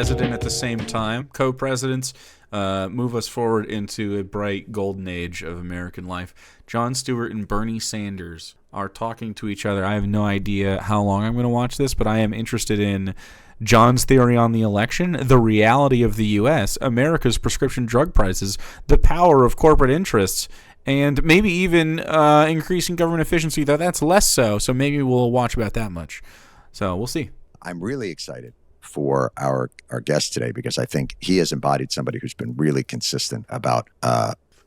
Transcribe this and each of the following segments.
president at the same time, co-presidents, move us forward into a bright golden age of American life. Jon Stewart and Bernie Sanders are talking to each other. I have no idea how long I'm going to watch this, but I am interested in John's theory on the election, the reality of the U.S., America's prescription drug prices, the power of corporate interests, and maybe even increasing government efficiency, though that's less so. So maybe we'll watch about that much. So we'll see. I'm really excited for our guest today because I think he has embodied somebody who's been really consistent about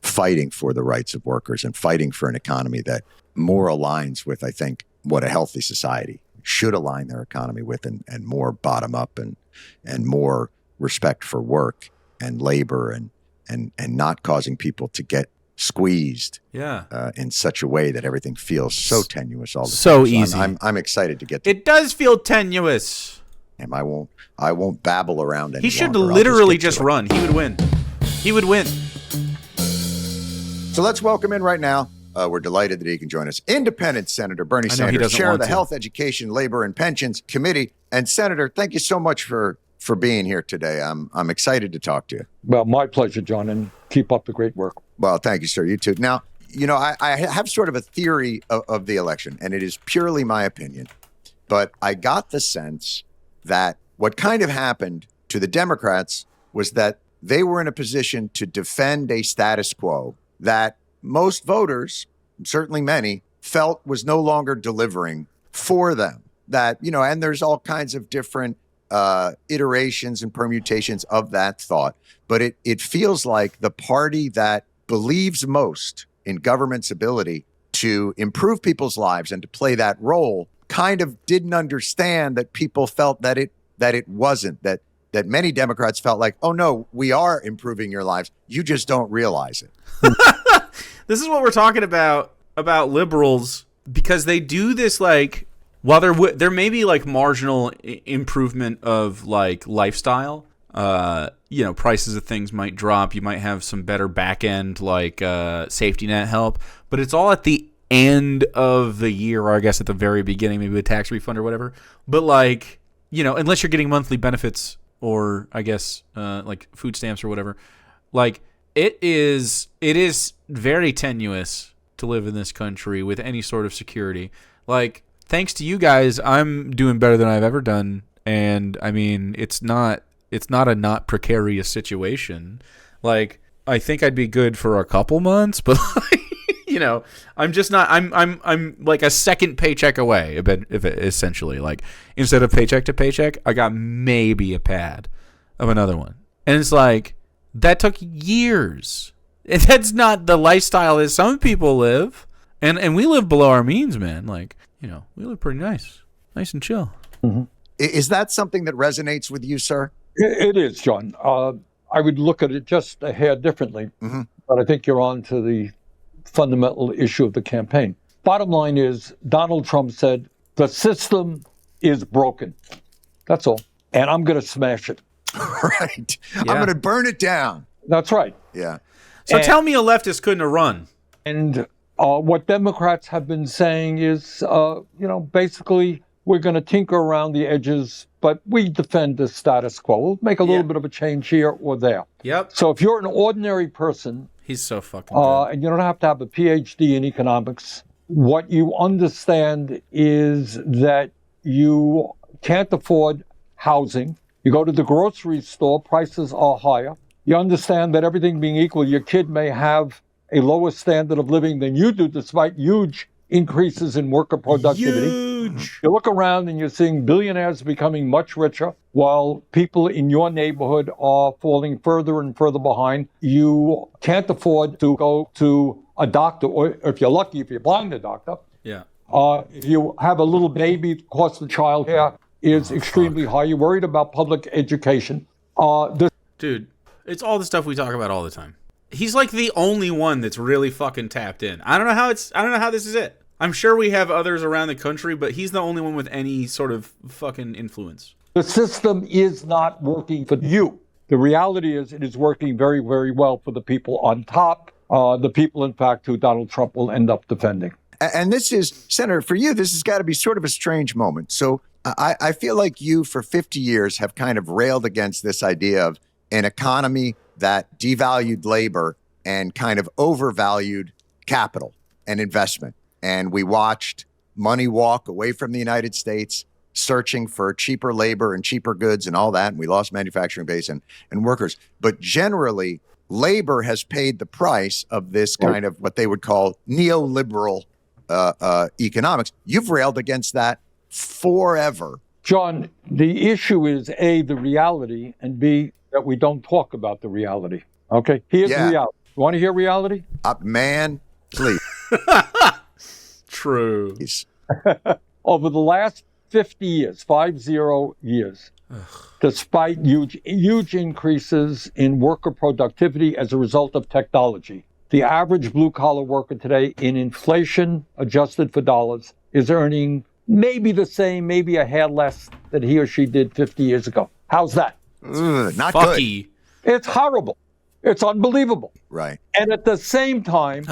fighting for the rights of workers and fighting for an economy that more aligns with, I think, what a healthy society should align their economy with, and more bottom up and more respect for work and labor and not causing people to get squeezed in such a way that everything feels so tenuous all the time. So easy. I'm excited to get to it. Does feel tenuous. him. I won't babble around any He should longer. literally just run. He would win. He would win. So let's welcome in right now. We're delighted that he can join us. Independent Senator Bernie Sanders, chair of the Health, Education, Labor, and Pensions Committee. And Senator, thank you so much for being here today. I'm excited to talk to you. Well, my pleasure, John, and keep up the great work. Well, thank you, sir. You too. Now, I have sort of a theory of the election, and it is purely my opinion. But I got the sense that what kind of happened to the Democrats was that they were in a position to defend a status quo that most voters, certainly many, felt was no longer delivering for them. That, and there's all kinds of different iterations and permutations of that thought. But it feels like the party that believes most in government's ability to improve people's lives and to play that role kind of didn't understand that people felt that it wasn't, that many Democrats felt like, oh no, we are improving your lives. You just don't realize it. This is what we're talking about liberals, because they do this, like, while there may be like marginal improvement of like lifestyle, prices of things might drop. You might have some better back end like safety net help, but it's all at the end of the year, or I guess at the very beginning, maybe a tax refund or whatever. But like, unless you're getting monthly benefits or I guess like food stamps or whatever, like it is very tenuous to live in this country with any sort of security. Like, thanks to you guys, I'm doing better than I've ever done. And I mean, it's not a not precarious situation. Like, I think I'd be good for a couple months, but I'm just not, I'm like a second paycheck away, if it essentially, like, instead of paycheck to paycheck, I got maybe a pad of another one. And it's like, that took years. And that's not the lifestyle that some people live. And we live below our means, man. Like, we live pretty nice and chill. Mm-hmm. Is that something that resonates with you, sir? It is, John. I would look at it just a hair differently, mm-hmm. but I think you're on to the fundamental issue of the campaign. Bottom line is, Donald Trump said, the system is broken. That's all. And I'm going to smash it. Right. Yeah. I'm going to burn it down. That's right. Yeah. So tell me a leftist couldn't have run. And what Democrats have been saying is, basically, we're going to tinker around the edges, but we defend the status quo. We'll make a little bit of a change here or there. Yep. So if you're an ordinary person, he's so fucking good. And you don't have to have a PhD in economics, what you understand is that you can't afford housing. You go to the grocery store, prices are higher. You understand that everything being equal, your kid may have a lower standard of living than you do, despite huge increases in worker productivity. Huge. You look around and you're seeing billionaires becoming much richer, while people in your neighborhood are falling further and further behind. You can't afford to go to a doctor, or if you're lucky, if you're blind, a doctor. Yeah. If you have a little baby, the cost of child care is extremely high. You're worried about public education. Dude, it's all the stuff we talk about all the time. He's like the only one that's really fucking tapped in. I don't know how this is it. I'm sure we have others around the country, but he's the only one with any sort of fucking influence. The system is not working for you. The reality is it is working very, very well for the people on top, the people, in fact, who Donald Trump will end up defending. And this is, Senator, for you, this has got to be sort of a strange moment. So I feel like you, for 50 years, have kind of railed against this idea of an economy that devalued labor and kind of overvalued capital and investment. And we watched money walk away from the United States, searching for cheaper labor and cheaper goods and all that. And we lost manufacturing base and workers. But generally, labor has paid the price of this kind of what they would call neoliberal economics. You've railed against that forever. John, the issue is A, the reality, and B, that we don't talk about the reality. Okay? Here's reality. You want to hear reality? Man, please. True. Over the last 50 years, 50 years, despite huge increases in worker productivity as a result of technology, the average blue-collar worker today, in inflation adjusted for dollars, is earning maybe the same, maybe a hair less than he or she did 50 years ago. How's that? Not Fucky. good. It's horrible. It's unbelievable. Right. And at the same time,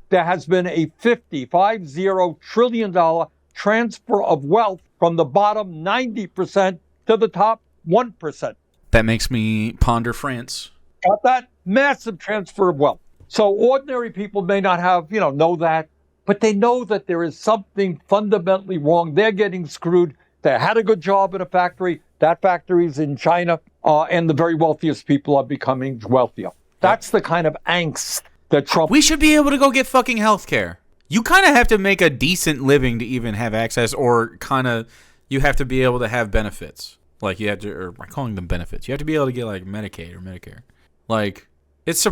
there has been a $50 trillion transfer of wealth from the bottom 90% to the top 1%. That makes me ponder France. Got that? Massive transfer of wealth. So ordinary people may not have, know that, but they know that there is something fundamentally wrong. They're getting screwed. They had a good job in a factory. That factory's in China, and the very wealthiest people are becoming wealthier. That's the kind of angst that Trump... We should be able to go get fucking health care. You kind of have to make a decent living to even have access, or kind of you have to be able to have benefits. Like you have to, or I'm calling them benefits. You have to be able to get like Medicaid or Medicare. Like it's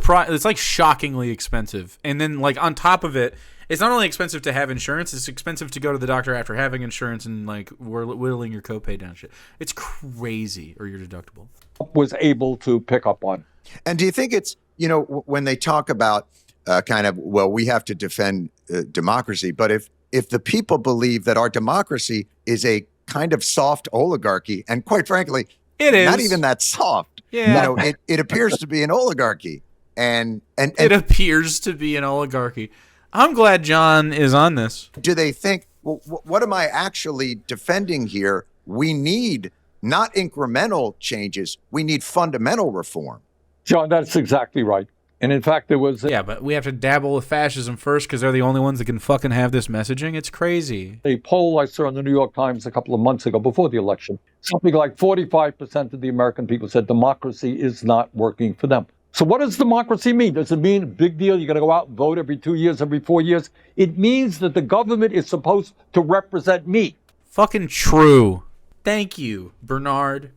like shockingly expensive. And then like on top of it, it's not only expensive to have insurance, it's expensive to go to the doctor after having insurance and like whittling your copay down shit. It's crazy, or your deductible. Was able to pick up on. And do you think it's, when they talk about we have to defend democracy, but if the people believe that our democracy is a kind of soft oligarchy, and quite frankly, it is not even that soft. Yeah. It appears to be an oligarchy. And it appears to be an oligarchy. I'm glad John is on this. Do they think, well, what am I actually defending here? We need not incremental changes. We need fundamental reform. John, that's exactly right. And in fact, there was... Yeah, but we have to dabble with fascism first because they're the only ones that can fucking have this messaging. It's crazy. A poll I saw in the New York Times a couple of months ago before the election, something like 45% of the American people said democracy is not working for them. So what does democracy mean? Does it mean a big deal? You're going to go out and vote every 2 years, every 4 years? It means that the government is supposed to represent me. Fucking true. Thank you, Bernard.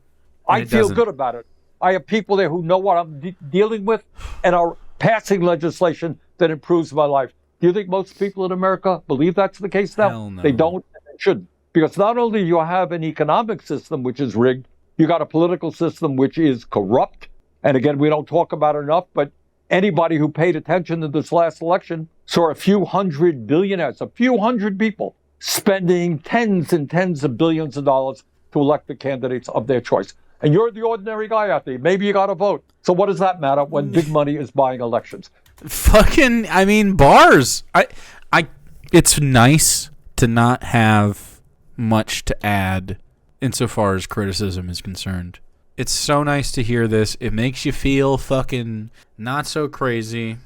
I feel good about it. I have people there who know what I'm dealing with and are passing legislation that improves my life. Do you think most people in America believe that's the case now? Hell no. They don't and they shouldn't. Because not only do you have an economic system which is rigged, you got a political system which is corrupt. And again, we don't talk about it enough, but anybody who paid attention to this last election saw a few hundred billionaires, a few hundred people spending tens and tens of billions of dollars to elect the candidates of their choice. And you're the ordinary guy out there. Maybe you got to vote. So what does that matter when big money is buying elections? Fucking, bars. It's nice to not have much to add insofar as criticism is concerned. It's so nice to hear this. It makes you feel fucking not so crazy.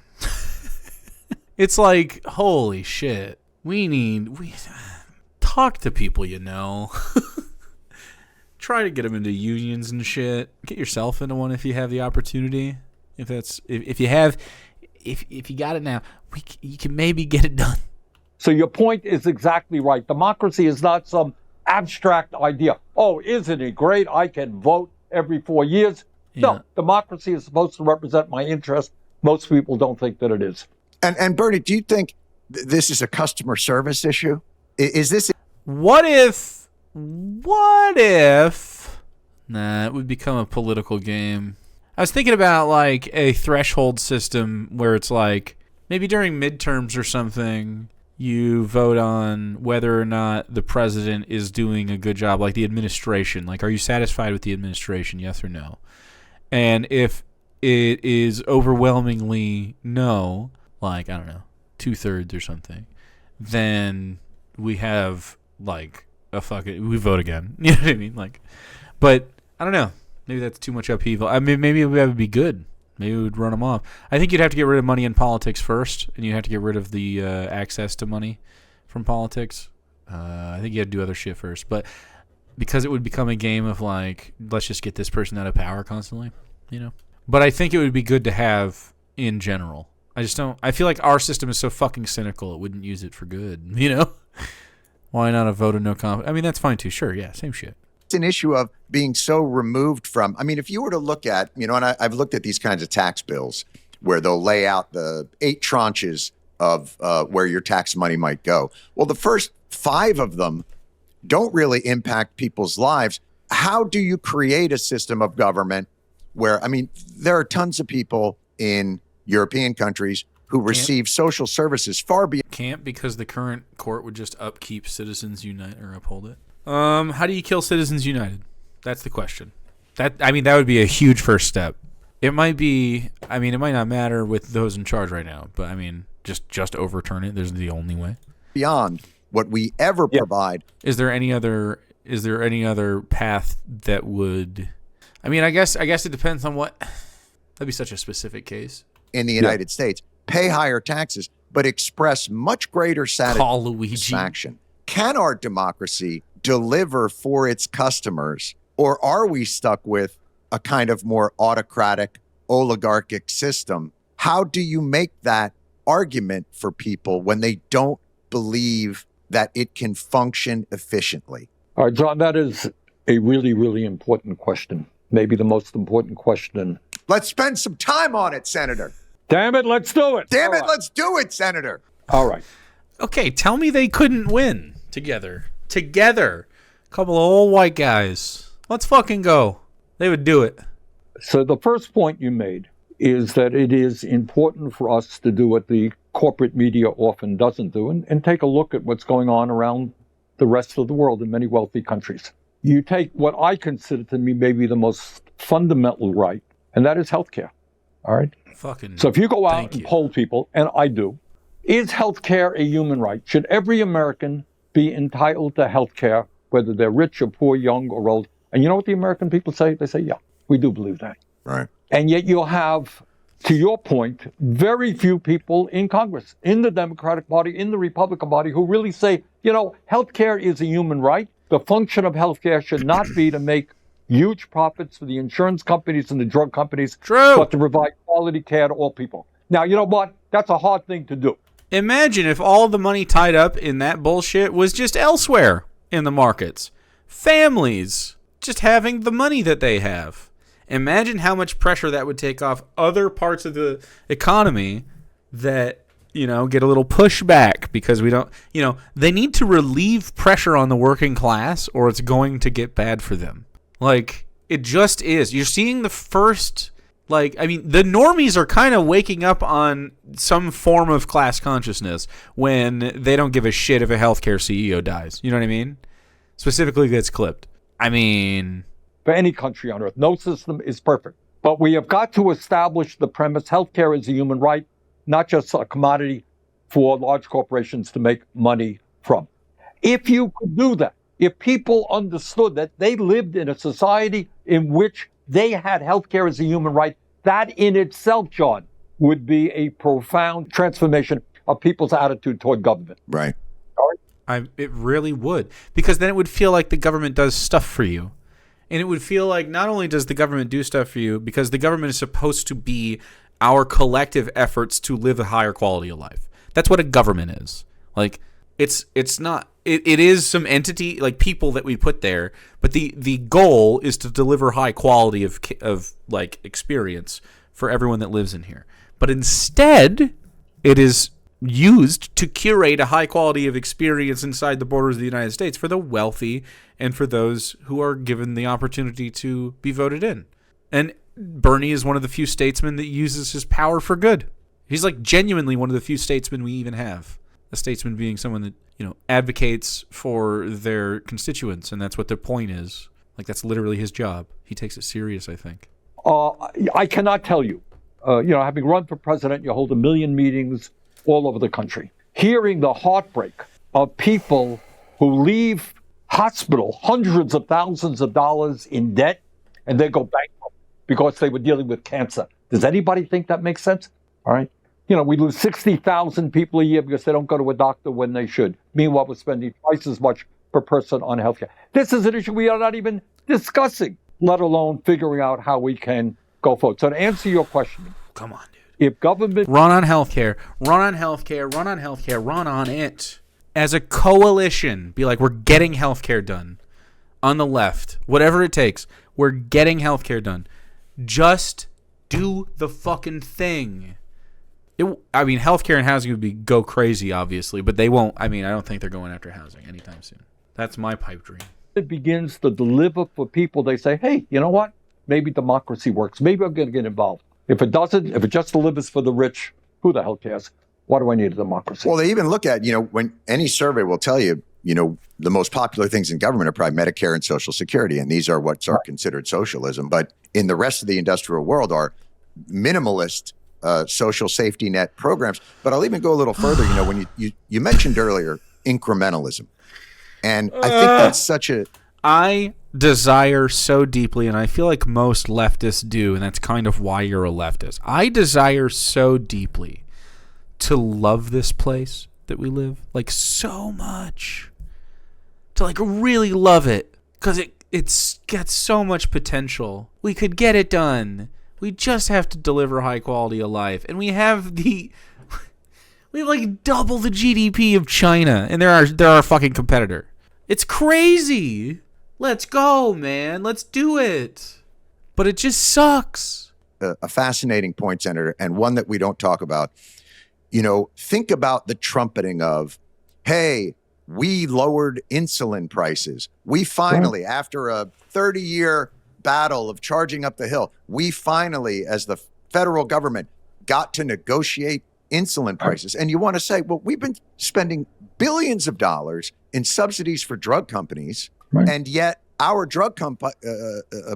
It's like, holy shit. We talk to people, Try to get them into unions and shit. Get yourself into one if you have the opportunity. If you got it now, you can maybe get it done. So your point is exactly right. Democracy is not some abstract idea. Oh, isn't it great? I can vote every 4 years. Yeah. No, democracy is supposed to represent my interest. Most people don't think that it is. And Bernie, do you think this is a customer service issue? Is this? What if? Nah, it would become a political game. I was thinking about like a threshold system where it's like maybe during midterms or something, you vote on whether or not the president is doing a good job, like the administration. Like, are you satisfied with the administration, yes or no? And if it is overwhelmingly no, like, I don't know, 2/3 or something, then we have like we vote again. You know what I mean? Like, but I don't know. Maybe that's too much upheaval. I mean, maybe that would be good. Maybe we would run them off. I think you'd have to get rid of money in politics first, and you'd have to get rid of the access to money from politics. I think you had to do other shit first, but because it would become a game of like, let's just get this person out of power constantly, you know. But I think it would be good to have in general. I just don't. I feel like our system is so fucking cynical. It wouldn't use it for good, you know. Why not a vote of no confidence? I mean, that's fine too. Sure, yeah, same shit. It's an issue of being so removed from, I mean, if you were to look at, you know, and I've looked at these kinds of tax bills where they'll lay out the 8 tranches of where your tax money might go. Well, the first 5 of them don't really impact people's lives. How do you create a system of government where, I mean, there are tons of people in European countries who receive social services far beyond. Can't, because the current court would just upkeep Citizens Unite or uphold it. How do you kill Citizens United? That's the question. That would be a huge first step. It might be. I mean, it might not matter with those in charge right now, but I mean, just overturn it. There's the only way. Beyond what we ever provide. Is there any other path that would? I mean, I guess it depends on what. That'd be such a specific case. In the United States, pay higher taxes, but express much greater satisfaction. Can our democracy deliver for its customers, or are we stuck with a kind of more autocratic, oligarchic system? How do you make that argument for people when they don't believe that it can function efficiently? All right, John, that is a really, really important question. Maybe the most important question. Let's spend some time on it, Senator. Damn it, let's do it. Damn it, let's do it, Senator. All right. Okay, tell me they couldn't win together. Couple of old white guys. Let's fucking go. They would do it. So the first point you made is that it is important for us to do what the corporate media often doesn't do and take a look at what's going on around the rest of the world in many wealthy countries. You take what I consider to be maybe the most fundamental right, and that is healthcare. All right? So if you go out and poll people, and I do, is healthcare a human right? Should every American be entitled to healthcare, whether they're rich or poor, young or old? And you know what the American people say? They say, yeah, we do believe that. Right. And yet you'll have, to your point, very few people in Congress, in the Democratic Party, in the Republican Party, who really say, you know, healthcare is a human right. The function of healthcare should not be to make huge profits for the insurance companies and the drug companies, but to provide quality care to all people. Now, you know what? That's a hard thing to do. Imagine if all the money tied up in that bullshit was just elsewhere in the markets. Families just having the money that they have. Imagine how much pressure that would take off other parts of the economy that, you know, get a little pushback because we don't, you know, they need to relieve pressure on the working class or it's going to get bad for them. Like, it just is. You're seeing the first, like, I mean, the normies are kind of waking up on some form of class consciousness when they don't give a shit if a healthcare CEO dies. You know what I mean? Specifically gets clipped. I mean, for any country on earth, no system is perfect. But we have got to establish the premise healthcare is a human right, not just a commodity for large corporations to make money from. If you could do that, if people understood that they lived in a society in which they had healthcare as a human right, that in itself, John, would be a profound transformation of people's attitude toward government. Right. It really would. Because then it would feel like the government does stuff for you. And it would feel like not only does the government do stuff for you, because the government is supposed to be our collective efforts to live a higher quality of life. That's what a government is. Like, it's not... It is some entity, like people that we put there, but the goal is to deliver high quality of like experience for everyone that lives in here. But instead, it is used to curate a high quality of experience inside the borders of the United States for the wealthy and for those who are given the opportunity to be voted in. And Bernie is one of the few statesmen that uses his power for good. He's like genuinely one of the few statesmen we even have. A statesman being someone that, you know, advocates for their constituents, and that's what their point is. Like, that's literally his job. He takes it serious, I think. I cannot tell you. Having run for president, you hold 1 million meetings all over the country. Hearing the heartbreak of people who leave hospital hundreds of thousands of dollars in debt, and they go bankrupt because they were dealing with cancer. Does anybody think that makes sense? All right. We lose 60,000 people a year because they don't go to a doctor when they should. Meanwhile, we're spending twice as much per person on healthcare. This is an issue we are not even discussing, let alone figuring out how we can go forward. So to answer your question, come on, dude. If government run on healthcare, run on healthcare, run on healthcare, run on it as a coalition, be like, we're getting healthcare done on the left, whatever it takes. We're getting healthcare done. Just do the fucking thing. Healthcare and housing would go crazy, obviously, but they won't. I don't think they're going after housing anytime soon. That's my pipe dream. It begins to deliver for people. They say, hey, you know what? Maybe democracy works. Maybe I'm going to get involved. If it doesn't, if it just delivers for the rich, who the hell cares? Why do I need a democracy? Well, they even look at, when any survey will tell you, the most popular things in government are probably Medicare and Social Security, and these are what's are considered socialism. But in the rest of the industrial world are minimalist social safety net programs. But I'll even go a little further. When you mentioned earlier incrementalism, and I think that's such a I desire so deeply, and I feel like most leftists do, and that's kind of why you're a leftist. I desire so deeply to love this place that we live, like so much, to like really love it, because it's got so much potential. We could get it done. We just have to deliver high quality of life, and we have like double the GDP of China, and they're our fucking competitor. It's crazy. Let's go, man. Let's do it. But it just sucks. A fascinating point, Senator, and one that we don't talk about. Think about the trumpeting of, hey, we lowered insulin prices. We finally, after a 30-year battle of charging up the hill, we finally, as the federal government, got to negotiate insulin prices. And you want to say, well, we've been spending billions of dollars in subsidies for drug companies, and yet our drug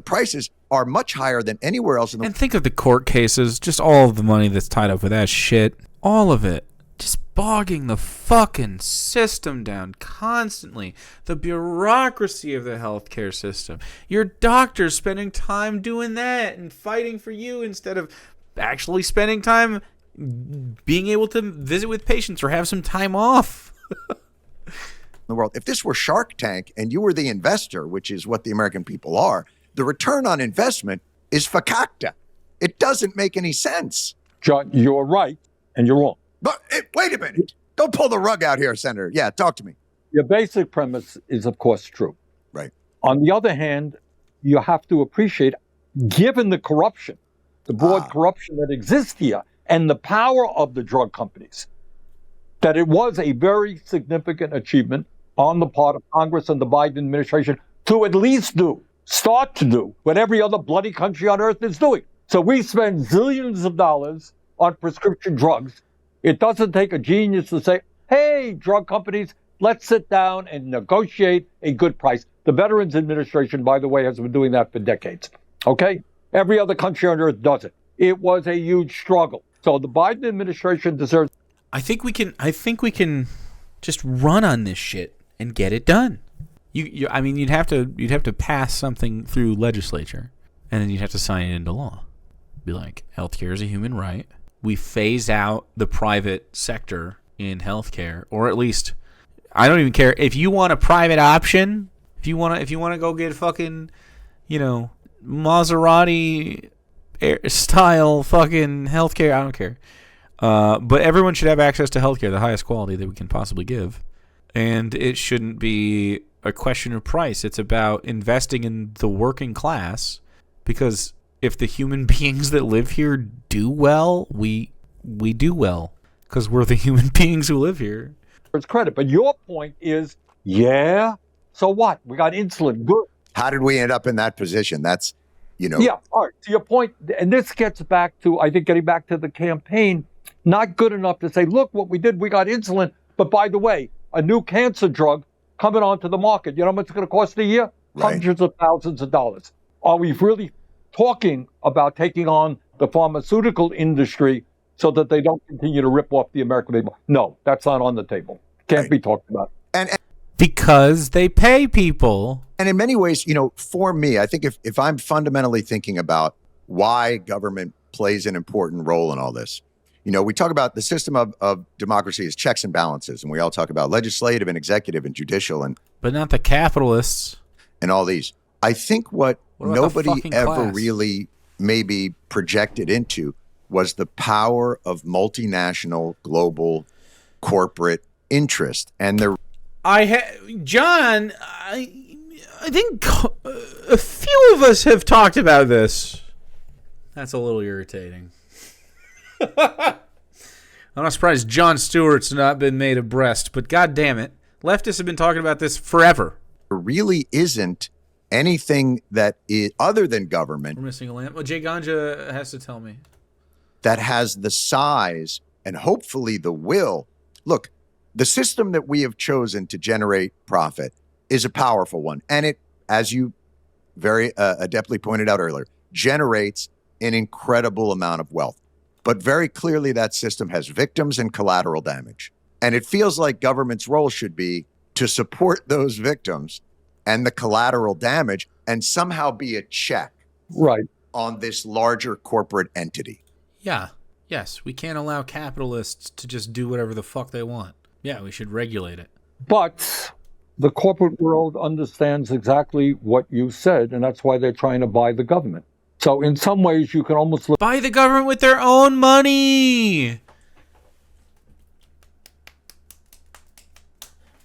prices are much higher than anywhere else in the world. And think of the court cases, just all of the money that's tied up with that shit. All of it. Just bogging the fucking system down constantly. The bureaucracy of the healthcare system. Your doctor's spending time doing that and fighting for you instead of actually spending time being able to visit with patients or have some time off. The world. If this were Shark Tank and you were the investor, which is what the American people are, the return on investment is fakakta. It doesn't make any sense. John, you're right and you're wrong. But wait a minute. Don't pull the rug out here, Senator. Yeah, talk to me. Your basic premise is, of course, true. Right. On the other hand, you have to appreciate, given the corruption, the broad corruption that exists here, and the power of the drug companies, that it was a very significant achievement on the part of Congress and the Biden administration to at least start to do what every other bloody country on earth is doing. So we spend zillions of dollars on prescription drugs. It doesn't take a genius to say, hey, drug companies, let's sit down and negotiate a good price. The Veterans Administration, by the way, has been doing that for decades. Okay? Every other country on earth does it. It was a huge struggle. So the Biden administration deserves. I think we can just run on this shit and get it done. You'd have to pass something through legislature, and then you'd have to sign it into law. Be like, healthcare is a human right. We phase out the private sector in healthcare, or at least, I don't even care if you want a private option. If you want to go get fucking, Maserati style fucking healthcare, I don't care. But everyone should have access to healthcare, the highest quality that we can possibly give. And it shouldn't be a question of price. It's about investing in the working class, because if the human beings that live here do well, we do well, because we're the human beings who live here. It's credit. But your point is, yeah, so what? We got insulin. Good. How did we end up in that position? That's, Yeah, all right. To your point, and this gets back to, I think, getting back to the campaign, not good enough to say, look what we did, we got insulin. But by the way, a new cancer drug coming onto the market, you know how much it's going to cost a year? Right. Hundreds of thousands of dollars. Are we really talking about taking on the pharmaceutical industry so that they don't continue to rip off the American people? No, that's not on the table. Can't be talked about. And Because they pay people. And in many ways, for me, I think if I'm fundamentally thinking about why government plays an important role in all this, we talk about the system of democracy as checks and balances, and we all talk about legislative and executive and judicial but not the capitalists and all these. I think what nobody ever class? really maybe projected into was the power of multinational global corporate interest. And John, I think a few of us have talked about this. That's a little irritating. I'm not surprised Jon Stewart's not been made abreast, but god damn it, leftists have been talking about this forever. There really isn't anything that is other than government. We're missing a lamp. Well, Jay Ganja has to tell me. That has the size and hopefully the will. Look, the system that we have chosen to generate profit is a powerful one. And it, as you very adeptly pointed out earlier, generates an incredible amount of wealth. But very clearly that system has victims and collateral damage. And it feels like government's role should be to support those victims and the collateral damage and somehow be a check on this larger corporate entity. Yeah. Yes, we can't allow capitalists to just do whatever the fuck they want. Yeah, we should regulate it. But the corporate world understands exactly what you said, and that's why they're trying to buy the government. So in some ways, you can almost look... Buy the government with their own money!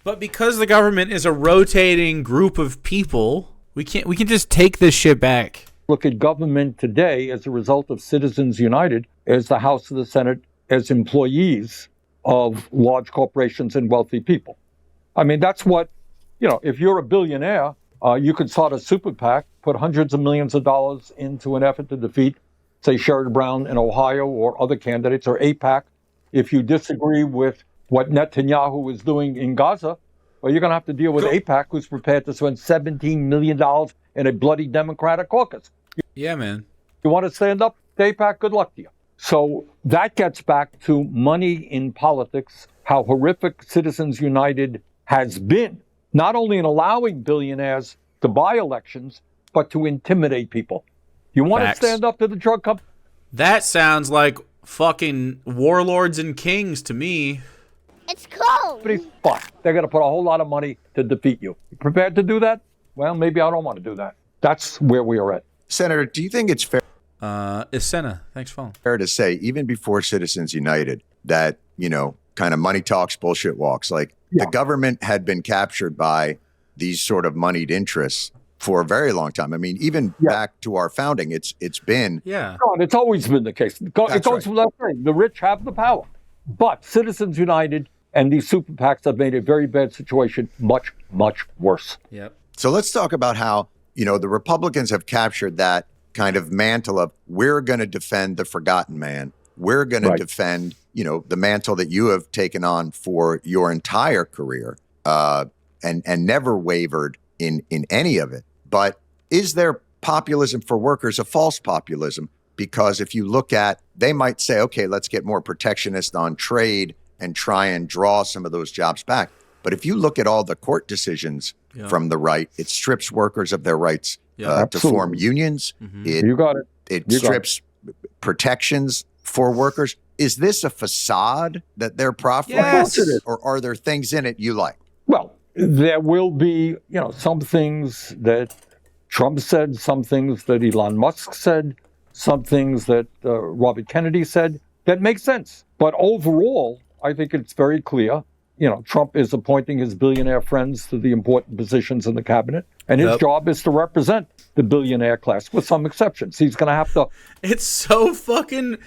But because the government is a rotating group of people, we can just take this shit back. Look at government today as a result of Citizens United, as the House and the Senate, as employees of large corporations and wealthy people. I mean, that's what, if you're a billionaire, you could start a super PAC, put hundreds of millions of dollars into an effort to defeat, say, Sherrod Brown in Ohio or other candidates, or AIPAC. If you disagree with what Netanyahu is doing in Gaza, well, you're going to have to deal with AIPAC, who's prepared to spend $17 million in a bloody Democratic caucus. Yeah, man. You want to stand up to AIPAC? Good luck to you. So that gets back to money in politics, how horrific Citizens United has been, not only in allowing billionaires to buy elections, but to intimidate people. You want Facts. to stand up to the drug company? That sounds like fucking warlords and kings to me. It's cold. Fine. They're going to put a whole lot of money to defeat you. You prepared to do that? Well, maybe I don't want to do that. That's where we are at. Senator, do you think it's fair Isena, thanks for phone. to say, even before Citizens United, that, kind of money talks, bullshit walks, like the government had been captured by these sort of moneyed interests for a very long time? I mean, even back to our founding, it's been... Yeah. No, it's always been the case. It goes without saying. The rich have the power. But Citizens United and these super PACs have made a very bad situation much, much worse. Yep. So let's talk about how, the Republicans have captured that kind of mantle of, we're going to defend the forgotten man. We're going to defend, the mantle that you have taken on for your entire career, and never wavered in any of it. But is there populism for workers a false populism? Because if you look at, they might say, okay, let's get more protectionist on trade and try and draw some of those jobs back. But if you look at all the court decisions from the right, it strips workers of their rights to form unions. Mm-hmm. You got it. It strips protections for workers. Is this a facade that they're profiting? Yes. Or are there things in it you like? Well, there will be, some things that Trump said, some things that Elon Musk said, some things that Robert Kennedy said that make sense. But overall, I think it's very clear. Trump is appointing his billionaire friends to the important positions in the cabinet, and his job is to represent the billionaire class, with some exceptions. He's going to have to... It's so fucking...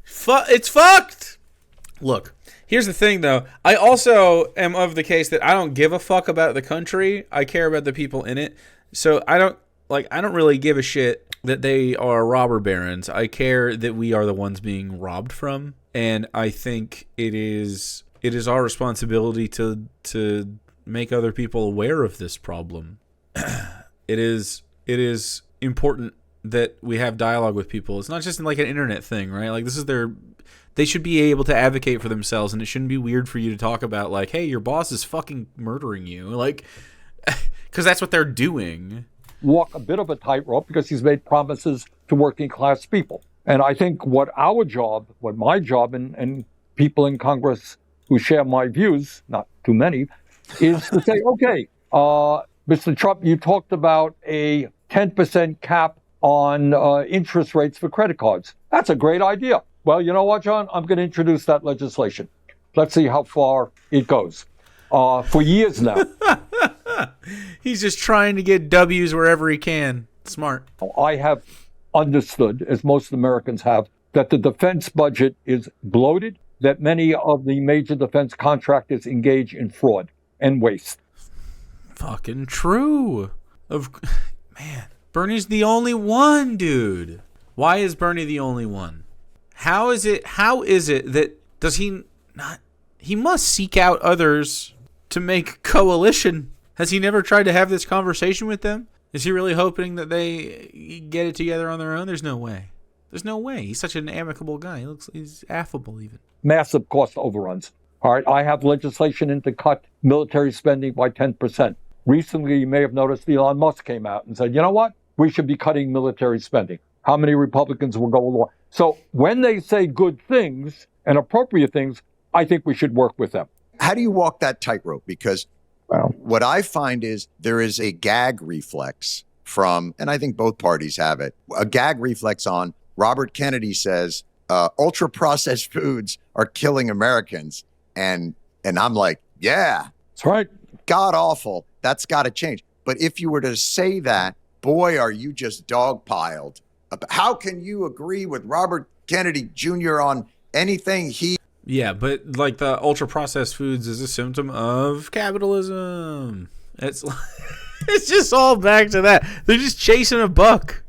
it's fucked! Look, here's the thing, though. I also am of the case that I don't give a fuck about the country. I care about the people in it. So I don't really give a shit that they are robber barons. I care that we are the ones being robbed from. And I think it is our responsibility to make other people aware of this problem. It is important that we have dialogue with people. It's not just like an internet thing, right? Like this is their They should be able to advocate for themselves, and it shouldn't be weird for you to talk about, like, hey, your boss is fucking murdering you. Like, because that's what they're doing. Walk a bit of a tightrope because he's made promises to working class people. And I think what my job, and people in Congress who share my views, not too many, is to say, okay, Mr. Trump, you talked about a 10% cap on interest rates for credit cards. That's a great idea. Well, you know what, John? I'm going to introduce that legislation. Let's see how far it goes. For years now. He's just trying to get W's wherever he can. Smart. I have understood, as most Americans have, that the defense budget is bloated, that many of the major defense contractors engage in fraud and waste. Fucking true. Man, Bernie's the only one, dude. Why is Bernie the only one? How is it that does he not? He must seek out others to make coalition. Has he never tried to have this conversation with them? Is he really hoping that they get it together on their own? There's no way. There's no way. He's such an amicable guy. He's affable even. Massive cost overruns. All right, I have legislation in to cut military spending by 10%. Recently, you may have noticed Elon Musk came out and said, you know what? We should be cutting military spending. How many Republicans will go along? So when they say good things and appropriate things, I think we should work with them. How do you walk that tightrope? Because what I find is there is a gag reflex from, and I think both parties have it, a gag reflex on Robert Kennedy says, ultra processed foods are killing Americans. And I'm like, yeah, that's right. God awful. That's got to change. But if you were to say that, boy, are you just dogpiled. How can you agree with Robert Kennedy Jr. on anything he... Yeah, but like the ultra processed foods is a symptom of capitalism. It's just all back to that. They're just chasing a buck.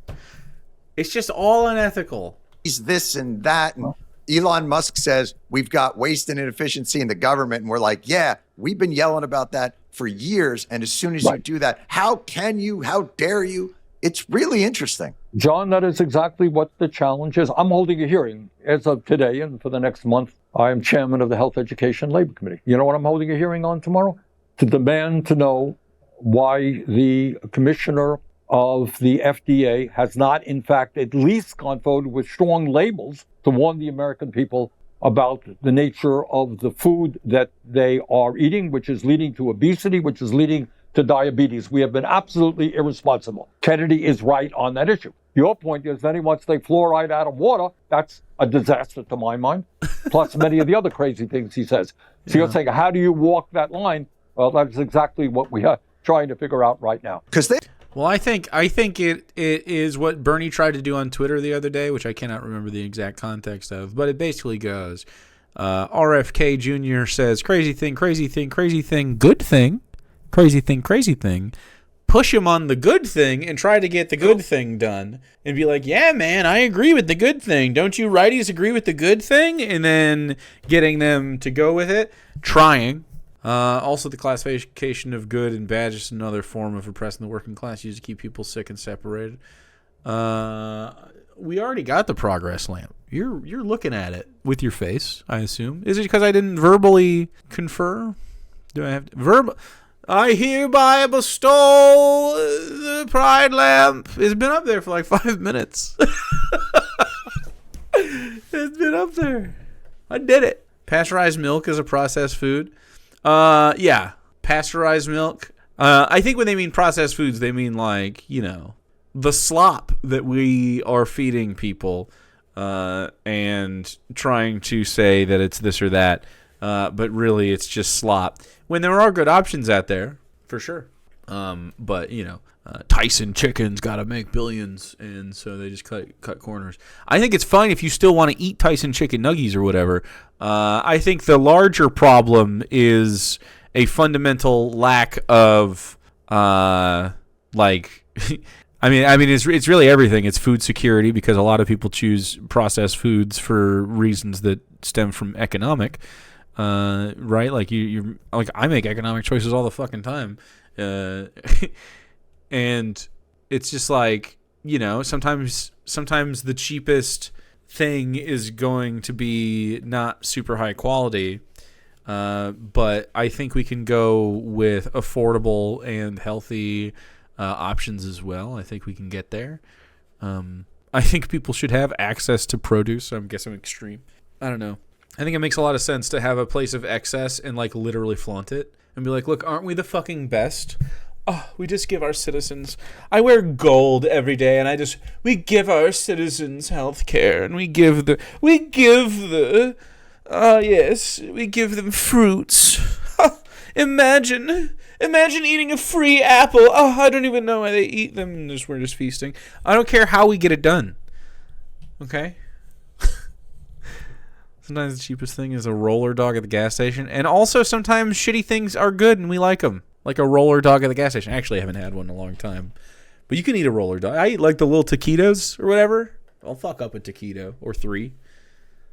It's just all unethical. He's this and that. And Elon Musk says we've got waste and inefficiency in the government. And we're like, yeah, we've been yelling about that for years. And as soon as you do that, how dare you? It's really interesting. John, that is exactly what the challenge is. I'm holding a hearing as of today, and for the next month, I am chairman of the Health Education Labor Committee. You know what I'm holding a hearing on tomorrow? To demand to know why the commissioner of the FDA has not, in fact, at least gone forward with strong labels to warn the American people about the nature of the food that they are eating, which is leading to obesity, which is leading to diabetes. We have been absolutely irresponsible. Kennedy is right on that issue. Your point is that he wants to take fluoride out of water. That's a disaster to my mind, plus many of the other crazy things he says. So you're saying, how do you walk that line? Well, that's exactly what we are trying to figure out right now. Well, I think it is what Bernie tried to do on Twitter the other day, which I cannot remember the exact context of, but it basically goes, RFK Jr. says, crazy thing, crazy thing, crazy thing, good thing, crazy thing, crazy thing. Push him on the good thing and try to get the good thing done and be like, yeah, man, I agree with the good thing. Don't you righties agree with the good thing? And then getting them to go with it, trying. Also, the classification of good and bad is just another form of oppressing the working class used to keep people sick and separated. We already got the progress lamp. You're looking at it with your face, I assume. Is it because I didn't verbally confer? Do I have to I hereby bestow the pride lamp. It's been up there for like 5 minutes. It's been up there. I did it. Pasteurized milk is a processed food. Yeah, pasteurized milk. I think when they mean processed foods, they mean like, the slop that we are feeding people and trying to say that it's this or that. But really it's just slop. When there are good options out there, for sure. But, Tyson chicken's got to make billions, and so they just cut corners. I think it's fine if you still want to eat Tyson chicken nuggies or whatever. I think the larger problem is a fundamental lack of, I mean, it's really everything. It's food security because a lot of people choose processed foods for reasons that stem from economic. Right? Like you like I make economic choices all the fucking time. And it's just like, sometimes the cheapest thing is going to be not super high quality, but I think we can go with affordable and healthy options as well. I think we can get there. I think people should have access to produce. I guess I'm extreme. I don't know. I think it makes a lot of sense to have a place of excess and like literally flaunt it and be like, look, aren't we the fucking best? Oh, we just give our citizens. I wear gold every day, and we give our citizens health care, and we give them fruits. Imagine eating a free apple. Oh, I don't even know why they eat them. We're just feasting. I don't care how we get it done. Okay? Sometimes the cheapest thing is a roller dog at the gas station. And also sometimes shitty things are good and we like them. Like a roller dog at the gas station. Actually, I haven't had one in a long time. But you can eat a roller dog. I eat like the little taquitos or whatever. I'll fuck up a taquito or 3.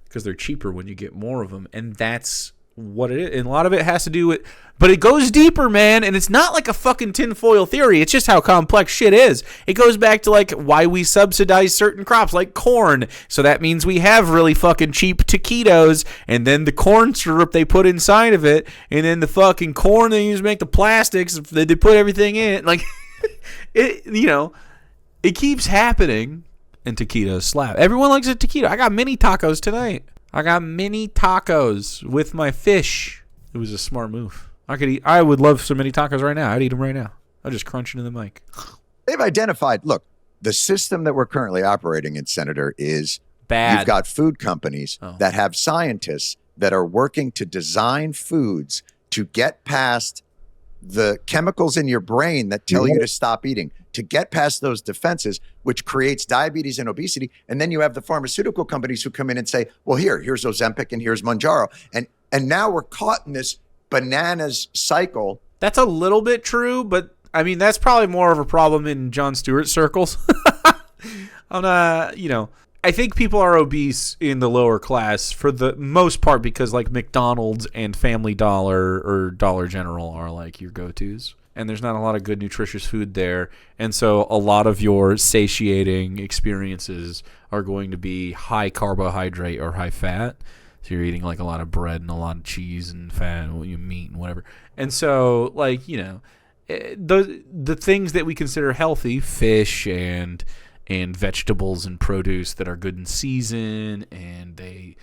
Because they're cheaper when you get more of them. And that's what it is. And a lot of it has to do with... But it goes deeper, man. And it's not like a fucking tinfoil theory. It's just how complex shit is. It goes back to like why we subsidize certain crops like corn. So that means we have really fucking cheap taquitos. And then the corn syrup they put inside of it. And then the fucking corn they use to make the plastics. They put everything in it. Like, it keeps happening. And taquitos slap. Everyone likes a taquito. I got mini tacos tonight. I got mini tacos with my fish. It was a smart move. I would love some mini tacos right now. I'd eat them right now. I'll just crunch into the mic. They've identified, look, the system that we're currently operating in, Senator, is bad. You've got food companies that have scientists that are working to design foods to get past the chemicals in your brain that tell you to stop eating, to get past those defenses, which creates diabetes and obesity. And then you have the pharmaceutical companies who come in and say, well, here's Ozempic and here's Mounjaro. And now we're caught in this bananas cycle. That's a little bit true, but I mean, that's probably more of a problem in Jon Stewart circles. I think people are obese in the lower class for the most part because like McDonald's and Family Dollar or Dollar General are like your go-tos. And there's not a lot of good nutritious food there. And so a lot of your satiating experiences are going to be high carbohydrate or high fat. So you're eating like a lot of bread and a lot of cheese and fat and meat and whatever. And so like, the things that we consider healthy, fish and vegetables and produce that are good in season and they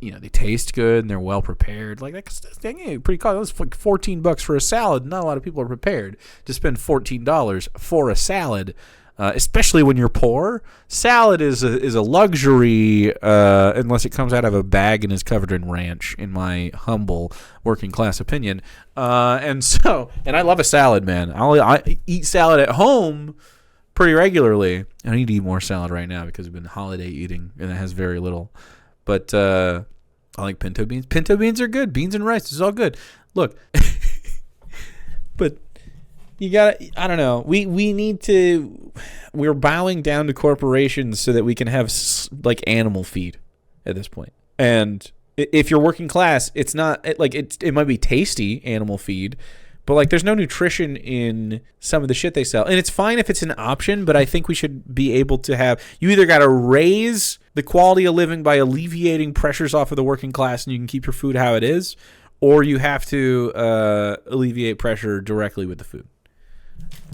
they taste good and they're well prepared. Like that's pretty cool. That's like $14 for a salad. Not a lot of people are prepared to spend $14 for a salad, especially when you're poor. Salad is a luxury unless it comes out of a bag and is covered in ranch. In my humble working class opinion, and I love a salad, man. I eat salad at home pretty regularly. I need to eat more salad right now because I've been holiday eating and it has very little. But I like pinto beans. Pinto beans are good. Beans and rice is all good. Look, but you gotta. I don't know. We need to. We're bowing down to corporations so that we can have like animal feed at this point. And if you're working class, it's not like it might be tasty animal feed. But, like, there's no nutrition in some of the shit they sell. And it's fine if it's an option, but I think we should be able to have... You either got to raise the quality of living by alleviating pressures off of the working class and you can keep your food how it is, or you have to alleviate pressure directly with the food.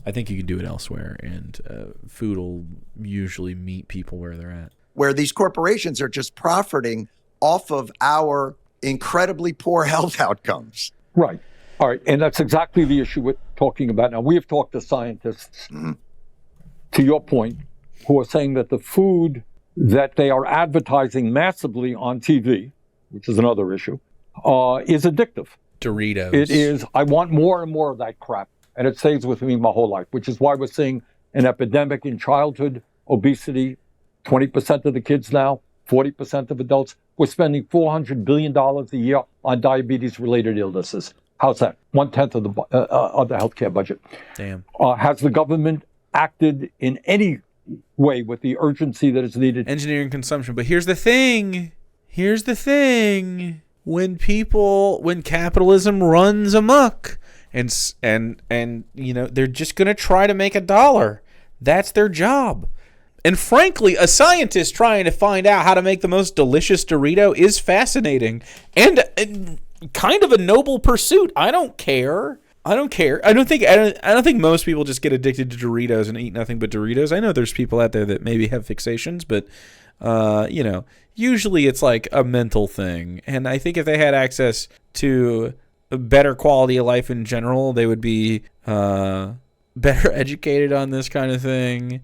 I think you can do it elsewhere, and food will usually meet people where they're at. Where these corporations are just profiting off of our incredibly poor health outcomes. Right. All right, and that's exactly the issue we're talking about now. We have talked to scientists, to your point, who are saying that the food that they are advertising massively on TV, which is another issue, is addictive. Doritos. It is. I want more and more of that crap, and it stays with me my whole life, which is why we're seeing an epidemic in childhood obesity. 20% of the kids now, 40% of adults. We're spending $400 billion a year on diabetes-related illnesses. How's that? 1/10 of the healthcare budget. Damn. Has the government acted in any way with the urgency that is needed? Engineering consumption. But here's the thing. When capitalism runs amok and they're just going to try to make $1. That's their job. And frankly, a scientist trying to find out how to make the most delicious Dorito is fascinating and kind of a noble pursuit. I don't care. I don't think most people just get addicted to Doritos and eat nothing but Doritos. I know there's people out there that maybe have fixations, but usually it's like a mental thing. And I think if they had access to a better quality of life in general, they would be better educated on this kind of thing.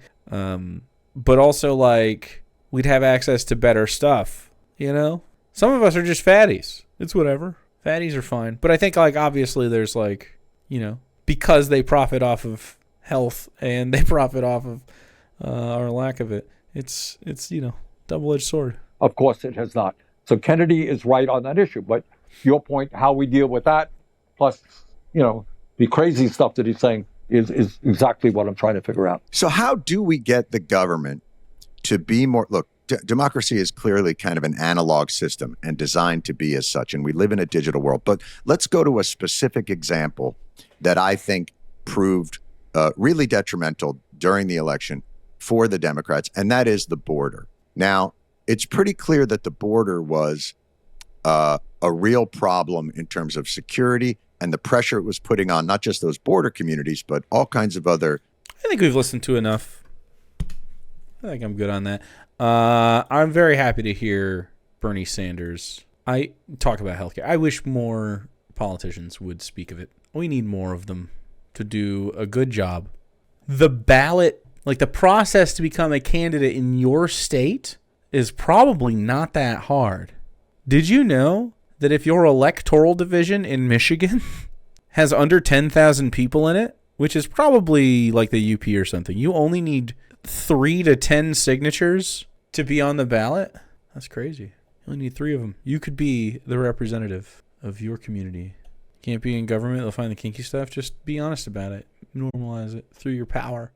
But also, like, we'd have access to better stuff, you know? Some of us are just fatties. It's whatever. Fatties are fine. But I think, like, obviously there's, like, you know, because they profit off of health and they profit off of our lack of it, it's you know, double-edged sword. Of course it has not. So Kennedy is right on that issue. But your point, how we deal with that, plus, you know, the crazy stuff that he's saying, is exactly what I'm trying to figure out. So how do we get the government to be more, look, democracy is clearly kind of an analog system and designed to be as such, and we live in a digital world. But let's go to a specific example that I think proved really detrimental during the election for the Democrats, and that is the border. Now, it's pretty clear that the border was a real problem in terms of security and the pressure it was putting on not just those border communities, but all kinds of other. I think we've listened to enough. I think I'm good on that. I'm very happy to hear Bernie Sanders. I talk about healthcare. I wish more politicians would speak of it. We need more of them to do a good job. The ballot, like the process to become a candidate in your state, is probably not that hard. Did you know that if your electoral division in Michigan has under 10,000 people in it, which is probably like the UP or something, you only need 3 to 10 signatures to be on the ballot? That's crazy. You only need 3 of them. You could be the representative of your community. Can't be in government. They'll find the kinky stuff. Just be honest about it. Normalize it through your power.